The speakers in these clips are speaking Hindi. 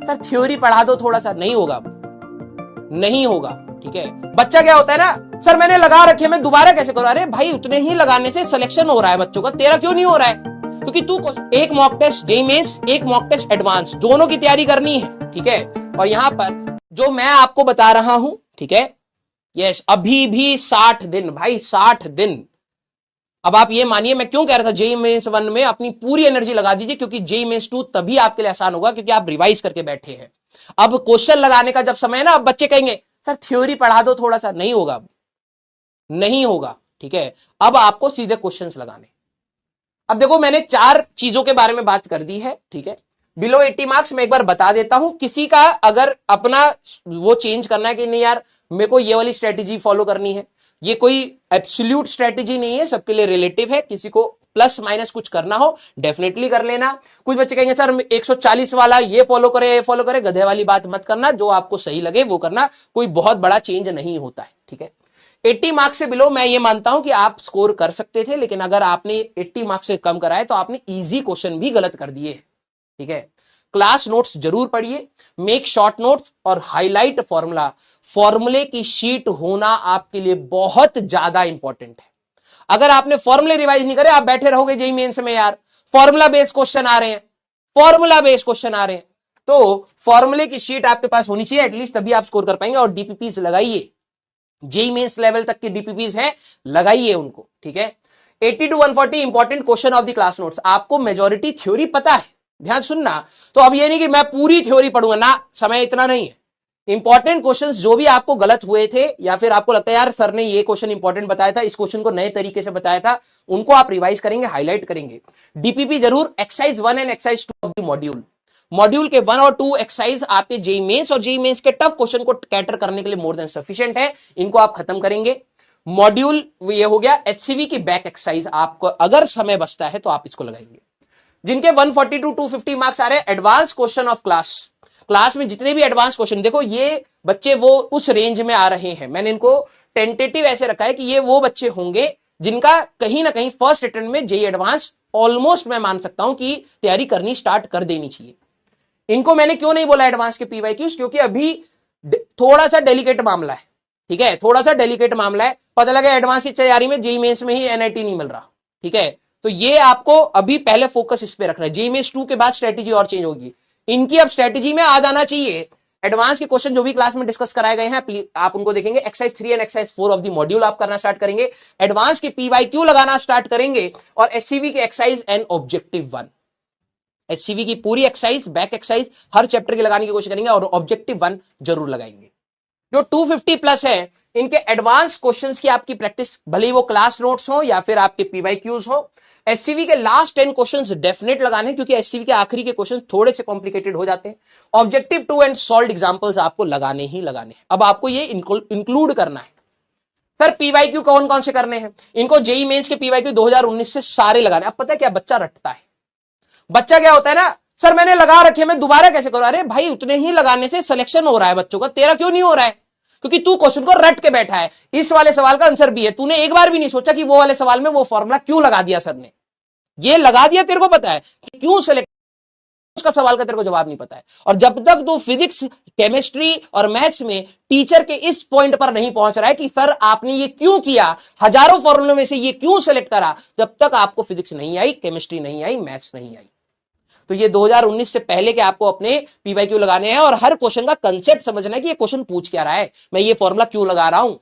सर थ्योरी पढ़ा दो थोड़ा सा, नहीं होगा, नहीं होगा, ठीक है। बच्चा क्या होता है ना, सर मैंने लगा रखे, मैं दोबारा कैसे करूं? अरे भाई उतने ही लगाने से सिलेक्शन हो रहा है बच्चों का, तेरा क्यों नहीं हो रहा है? क्योंकि तू एक मॉक टेस्ट जेईई मेंस, एक मॉक टेस्ट एडवांस, दोनों की तैयारी करनी है, ठीक है। और यहां पर जो मैं आपको बता रहा हूं, ठीक है, यस, अभी भी 60 दिन भाई, 60 दिन। अब आप ये मानिए मैं क्यों कह रहा था जेईई मेंस 1 में अपनी पूरी एनर्जी लगा दीजिए, क्योंकि जेईई मेंस 2 तभी आपके लिए आसान होगा क्योंकि आप रिवाइज करके बैठे हैं। अब क्वेश्चन लगाने का जब समय है ना, अब बच्चे कहेंगे सर थ्योरी पढ़ा दो थोड़ा सा, नहीं होगा, नहीं होगा, ठीक है। अब आपको सीधे क्वेश्चंस लगाने। अब देखो मैंने 4 चीजों के बारे में बात कर दी है, ठीक है। बिलो 80 मार्क्स मैं एक बार बता देता हूं, किसी का अगर अपना वो चेंज करना है कि नहीं यार मेरे को ये वाली स्ट्रेटेजी फॉलो करनी है, ये कोई एब्सोल्यूट स्ट्रेटेजी नहीं है, सबके लिए रिलेटिव है, किसी को प्लस माइनस कुछ करना हो डेफिनेटली कर लेना। कुछ बच्चे कहेंगे सर 140 वाला ये फॉलो करे, ये फॉलो करे, गधे वाली बात मत करना, जो आपको सही लगे वो करना, कोई बहुत बड़ा चेंज नहीं होता है, ठीक है। 80 मार्क्स से बिलो मैं ये मानता हूं कि आप स्कोर कर सकते थे, लेकिन अगर आपने 80 मार्क्स से कम कराए तो आपने इजी क्वेश्चन भी गलत कर दिए, ठीक है। क्लास नोट्स जरूर पढ़िए, मेक शॉर्ट नोट्स और हाईलाइट फॉर्मूला। फॉर्मूले की शीट होना आपके लिए बहुत ज्यादा इंपॉर्टेंट है। अगर आपने फॉर्मूले रिवाइज नहीं करे, आप बैठे रहोगे जेईई मेंस में, यार फॉर्मूला बेस्ड क्वेश्चन आ रहे हैं, फॉर्मूला बेस्ड क्वेश्चन आ रहे हैं, तो फॉर्मूले की शीट आपके पास होनी चाहिए एटलीस्ट, तभी आप स्कोर कर पाएंगे। और डीपीपीस लगाइए, जेईई मेंस लेवल तक की डीपीपीस है, लगाइए उनको, ठीक है। 80 to 140 important question of the class notes. आपको मेजॉरिटी थ्योरी पता है, ध्यान सुनना, तो अब ये नहीं कि मैं पूरी थ्योरी पढ़ूंगा ना, समय इतना नहीं है। इंपॉर्टेंट क्वेश्चंस जो भी आपको गलत हुए थे, या फिर आपको लगता है यार सर ने ये क्वेश्चन इंपॉर्टेंट बताया था, इस क्वेश्चन को नए तरीके से बताया था, उनको आप रिवाइज करेंगे, हाईलाइट करेंगे। डीपीपी जरूर, exercise 1 and exercise 2 of the module, module के 1 और 2 एक्सरसाइज आपके जेईई मेंस और जेईई मेंस के टफ क्वेश्चन को कैटर करने के लिए मोर देन सफिशिएंट है, इनको आप खत्म करेंगे। मॉड्यूल ये हो गया एचसीवी की बैक एक्सरसाइज, आपको अगर समय बचता है तो आप इसको लगाएंगे। जिनके 140 टू 250 मार्क्स आ रहे हैं, एडवांस क्वेश्चन ऑफ क्लास में जितने भी एडवांस क्वेश्चन, देखो ये बच्चे वो उस रेंज में आ रहे हैं, मैंने इनको टेंटेटिव ऐसे रखा है कि ये वो बच्चे होंगे जिनका कहीं ना कहीं फर्स्ट अटेम्प्ट में जेईई एडवांस ऑलमोस्ट मैं मान सकता हूं कि तैयारी करनी स्टार्ट कर देनी चाहिए। इनको मैंने क्यों नहीं बोला एडवांस के पीवाईक्यूज, क्योंकि अभी थोड़ा सा डेलिकेट मामला है, ठीक है, थोड़ा सा डेलिकेट मामला है। पता लगा एडवांस की तैयारी में जेईई मेंस में ही एनआईटी नहीं मिल रहा, ठीक है, तो ये आपको अभी पहले फोकस इस पे रखना है। जेईई मेंस 2 के बाद स्ट्रेटेजी और चेंज होगी, इनकी अब स्ट्रेटेजी में आ जाना चाहिए। एडवांस के क्वेश्चन जो भी क्लास में डिस्कस कराए गए हैं आप उनको देखेंगे, exercise 3 and exercise 4 of the module आप करना स्टार्ट करेंगे, एडवांस के पीवाईक्यू लगाना स्टार्ट करेंगे, और एचसीवी के एक्सरसाइज एंड ऑब्जेक्टिव 1, एचसीवी की पूरी एक्सरसाइज बैक एक्सरसाइज हर चैप्टर की लगाने की कोशिश करेंगे, और ऑब्जेक्टिव 1 जरूर लगाएंगे। जो 250 प्लस है, इनके एडवांस क्वेश्चंस की आपकी प्रैक्टिस, भले ही वो क्लास नोट्स हो या फिर आपके पीवाईक्यूज हो। एचसीवी के लास्ट 10 क्वेश्चंस डेफिनेट लगाने, क्योंकि एचसीवी के आखिरी के क्वेश्चंस थोड़े से कॉम्प्लिकेटेड हो जाते हैं। ऑब्जेक्टिव 2 एंड सॉल्व्ड एग्जांपल्स आपको लगाने ही लगाने हैं। अब आपको ये इंक्लूड करना है। सर पीवाईक्यू कौन कौन से करने हैं? इनको जेईई मेंस के पीवाईक्यू 2019 से सारे लगाने। अब पता है क्या बच्चा रटता है, बच्चा क्या होता है ना, सर मैंने लगा रखे, मैं दोबारा कैसे करूं? अरे भाई उतने ही लगाने से सिलेक्शन हो रहा है बच्चों का, तेरा क्यों नहीं हो रहा है? क्योंकि तू क्वेश्चन को रट के बैठा है। इस वाले सवाल का आंसर भी है, तूने एक बार भी नहीं सोचा कि वो वाले सवाल में वो फॉर्मूला क्यों लगा दिया सर ने, ये लगा दिया, तेरे को पता है कि क्यों सिलेक्ट, उसका सवाल का तेरे को जवाब नहीं पता है। और जब तक तू फिजिक्स, केमिस्ट्री और मैथ्स में टीचर के इस पॉइंट पर नहीं पहुंच रहा है कि सर आपने ये क्यों किया, हजारों फॉर्मूलों में से ये क्यों सिलेक्ट करा, जब तक आपको फिजिक्स नहीं आई, केमिस्ट्री नहीं आई, मैथ्स नहीं आई। तो ये 2019 से पहले के आपको अपने पीवाईक्यू लगाने हैं, और हर क्वेश्चन का कंसेप्ट समझना है कि ये क्वेश्चन पूछ क्या रहा है, मैं ये फॉर्मूला क्यों लगा रहा हूं।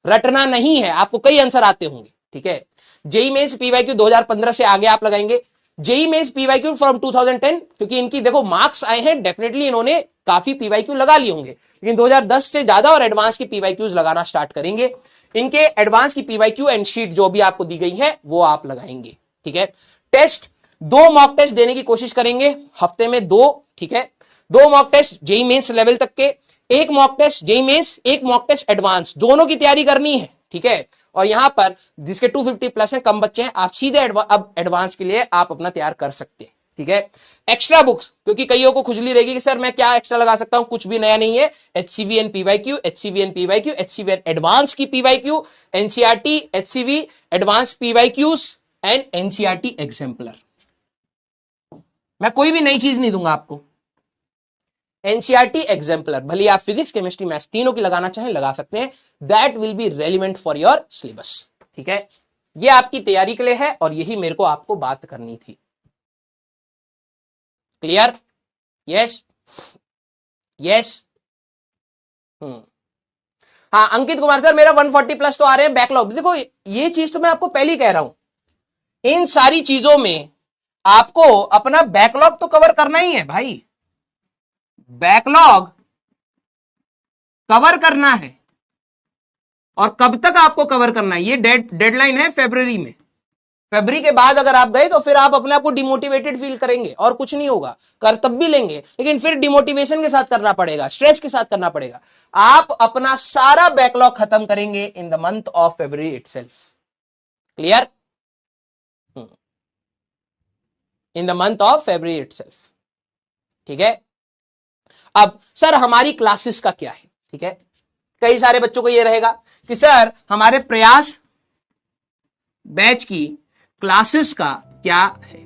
रटना नहीं है, आपको कई आंसर आते होंगे, ठीक है। जेईई मेंस पीवाईक्यू 2015 से आगे आप लगाएंगे। जेईई मेंस पीवाईक्यू फ्रॉम 2010, क्योंकि इनकी देखो मार्क्स आए हैं, डेफिनेटली इन्होंने काफी पीवाईक्यू लगा लिए होंगे, लेकिन 2010 से ज्यादा और एडवांस की पीवाईक्यूज लगाना स्टार्ट करेंगे। इनके एडवांस की पीवाईक्यू एंड शीट जो भी आपको दी गई है वो आप लगाएंगे, ठीक है। टेस्ट 2 मॉक टेस्ट देने की कोशिश करेंगे हफ्ते में 2, ठीक है। 2 mock test JEE mains level तक के, एक मॉक टेस्ट जेईई मेंस, एक मॉक टेस्ट एडवांस, दोनों की तैयारी करनी है, ठीक है। और यहां पर जिसके 250 प्लस है, कम बच्चे हैं, आप सीधे अब एडवांस के लिए आप अपना तैयार कर सकते हैं, ठीक है। एक्स्ट्रा बुक्स, क्योंकि कईयों को खुजली रहेगी कि सर मैं क्या एक्स्ट्रा लगा सकता हूं, कुछ भी नया नहीं है। HCV and PYQ, HCV and PYQ, HCV and advance की PYQ, NCERT, HCV, advance PYQs and NCERT exemplar. मैं कोई भी नई चीज नहीं दूंगा आपको। एनसीईआरटी एग्जाम्पलर, भले आप फिजिक्स केमिस्ट्री मैथ्स तीनों की लगाना चाहें लगा सकते हैं, that will be relevant for your syllabus. ठीक है, ये आपकी तैयारी के लिए है और यही मेरे को आपको बात करनी थी। क्लियर? Yes yes. हाँ अंकित कुमार सर, मेरा 140 प्लस तो आ रहे हैं बैकलॉग। देखो ये चीज तो मैं आपको पहले ही कह रहा हूं, इन सारी चीजों में आपको अपना बैकलॉग तो कवर करना ही है भाई, बैकलॉग कवर करना है। और कब तक आपको कवर करना है, ये डेडलाइन है फरवरी में। फरवरी के बाद अगर आप गए तो फिर आप अपने आप को डिमोटिवेटेड फील करेंगे और कुछ नहीं होगा। कर तब भी लेंगे लेकिन फिर डिमोटिवेशन के साथ करना पड़ेगा, स्ट्रेस के साथ करना पड़ेगा। आप अपना सारा बैकलॉग खत्म करेंगे in the month of February itself. Clear? In the month of February itself. ठीक है, अब सर हमारी क्लासेस का क्या है? ठीक है, कई सारे बच्चों को यह रहेगा कि सर हमारे प्रयास बैच की क्लासेस का क्या है।